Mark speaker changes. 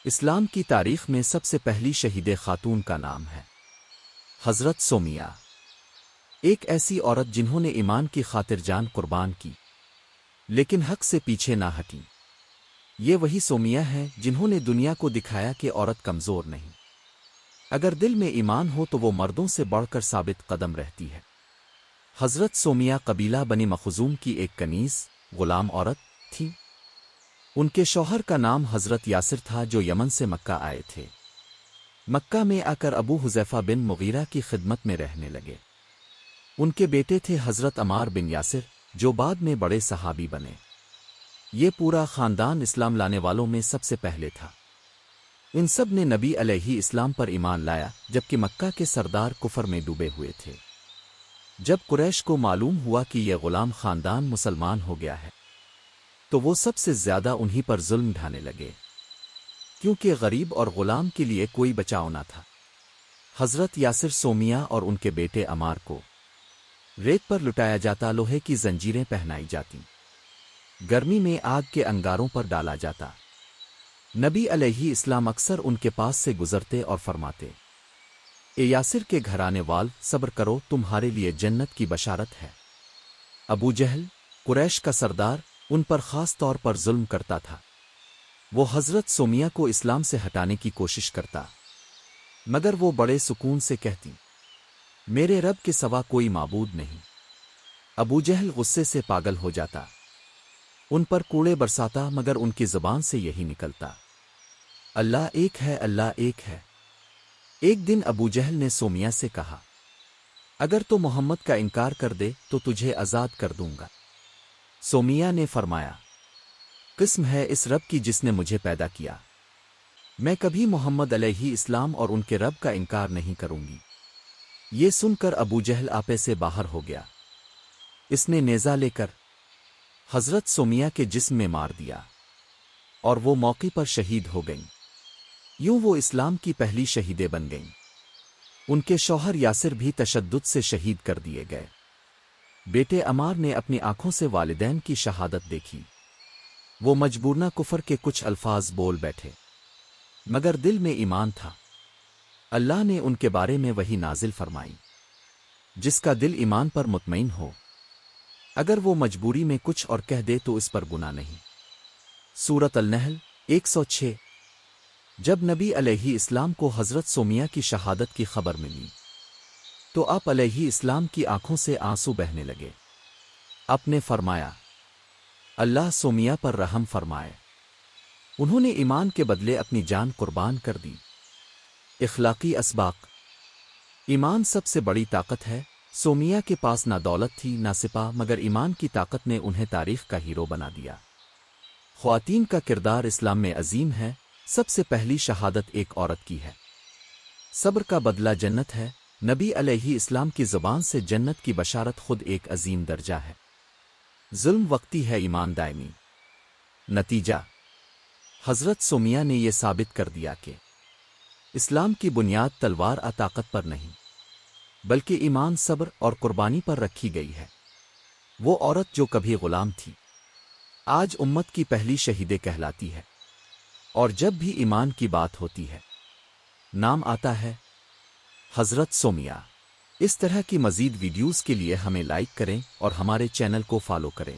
Speaker 1: اسلام کی تاریخ میں سب سے پہلی شہید خاتون کا نام ہے حضرت سمیہ، ایک ایسی عورت جنہوں نے ایمان کی خاطر جان قربان کی لیکن حق سے پیچھے نہ ہٹیں۔ یہ وہی سمیہ ہیں جنہوں نے دنیا کو دکھایا کہ عورت کمزور نہیں، اگر دل میں ایمان ہو تو وہ مردوں سے بڑھ کر ثابت قدم رہتی ہے۔ حضرت سمیہ قبیلہ بنی مخزوم کی ایک کنیز غلام عورت تھی۔ ان کے شوہر کا نام حضرت یاسر تھا جو یمن سے مکہ آئے تھے۔ مکہ میں آ کر ابو حذیفہ بن مغیرہ کی خدمت میں رہنے لگے۔ ان کے بیٹے تھے حضرت عمار بن یاسر جو بعد میں بڑے صحابی بنے۔ یہ پورا خاندان اسلام لانے والوں میں سب سے پہلے تھا۔ ان سب نے نبی علیہ السلام پر ایمان لایا جبکہ مکہ کے سردار کفر میں ڈوبے ہوئے تھے۔ جب قریش کو معلوم ہوا کہ یہ غلام خاندان مسلمان ہو گیا ہے تو وہ سب سے زیادہ انہی پر ظلم ڈھانے لگے، کیونکہ غریب اور غلام کے لیے کوئی بچاؤ نہ تھا۔ حضرت یاسر سمیہ اور ان کے بیٹے عمار کو ریت پر لٹایا جاتا، لوہے کی زنجیریں پہنائی جاتی، گرمی میں آگ کے انگاروں پر ڈالا جاتا۔ نبی علیہ السلام اکثر ان کے پاس سے گزرتے اور فرماتے، اے یاسر کے گھرانے وال، صبر کرو، تمہارے لیے جنت کی بشارت ہے۔ ابو جہل قریش کا سردار ان پر خاص طور پر ظلم کرتا تھا۔ وہ حضرت سمیہ کو اسلام سے ہٹانے کی کوشش کرتا، مگر وہ بڑے سکون سے کہتی، میرے رب کے سوا کوئی معبود نہیں۔ ابو جہل غصے سے پاگل ہو جاتا، ان پر کوڑے برساتا، مگر ان کی زبان سے یہی نکلتا، اللہ ایک ہے، اللہ ایک ہے۔ ایک دن ابو جہل نے سمیہ سے کہا، اگر تو محمد کا انکار کر دے تو تجھے آزاد کر دوں گا۔ سمیہ نے فرمایا، قسم ہے اس رب کی جس نے مجھے پیدا کیا، میں کبھی محمد علیہ السلام اور ان کے رب کا انکار نہیں کروں گی۔ یہ سن کر ابو جہل آپے سے باہر ہو گیا۔ اس نے نیزہ لے کر حضرت سمیہ کے جسم میں مار دیا اور وہ موقع پر شہید ہو گئیں۔ یوں وہ اسلام کی پہلی شہیدیں بن گئیں۔ ان کے شوہر یاسر بھی تشدد سے شہید کر دیے گئے۔ بیٹے عمار نے اپنی آنکھوں سے والدین کی شہادت دیکھی۔ وہ مجبورنہ کفر کے کچھ الفاظ بول بیٹھے، مگر دل میں ایمان تھا۔ اللہ نے ان کے بارے میں وحی نازل فرمائی، جس کا دل ایمان پر مطمئن ہو، اگر وہ مجبوری میں کچھ اور کہہ دے تو اس پر گناہ نہیں۔ سورۃ النحل 106۔ جب نبی علیہ السلام کو حضرت سمیہ کی شہادت کی خبر ملی تو آپ علیہ السلام کی آنکھوں سے آنسو بہنے لگے۔ آپ نے فرمایا، اللہ سمیہ پر رحم فرمائے، انہوں نے ایمان کے بدلے اپنی جان قربان کر دی۔ اخلاقی اسباق، ایمان سب سے بڑی طاقت ہے۔ سمیہ کے پاس نہ دولت تھی نہ سپاہ، مگر ایمان کی طاقت نے انہیں تاریخ کا ہیرو بنا دیا۔ خواتین کا کردار اسلام میں عظیم ہے۔ سب سے پہلی شہادت ایک عورت کی ہے۔ صبر کا بدلہ جنت ہے۔ نبی علیہ السلام کی زبان سے جنت کی بشارت خود ایک عظیم درجہ ہے۔ ظلم وقتی ہے، ایمان دائمی۔ نتیجہ، حضرت سمیہ نے یہ ثابت کر دیا کہ اسلام کی بنیاد تلوار طاقت پر نہیں بلکہ ایمان، صبر اور قربانی پر رکھی گئی ہے۔ وہ عورت جو کبھی غلام تھی آج امت کی پہلی شہیدیں کہلاتی ہے، اور جب بھی ایمان کی بات ہوتی ہے نام آتا ہے حضرت سمیہ۔ اس طرح کی مزید ویڈیوز کے لیے ہمیں لائک کریں اور ہمارے چینل کو فالو کریں۔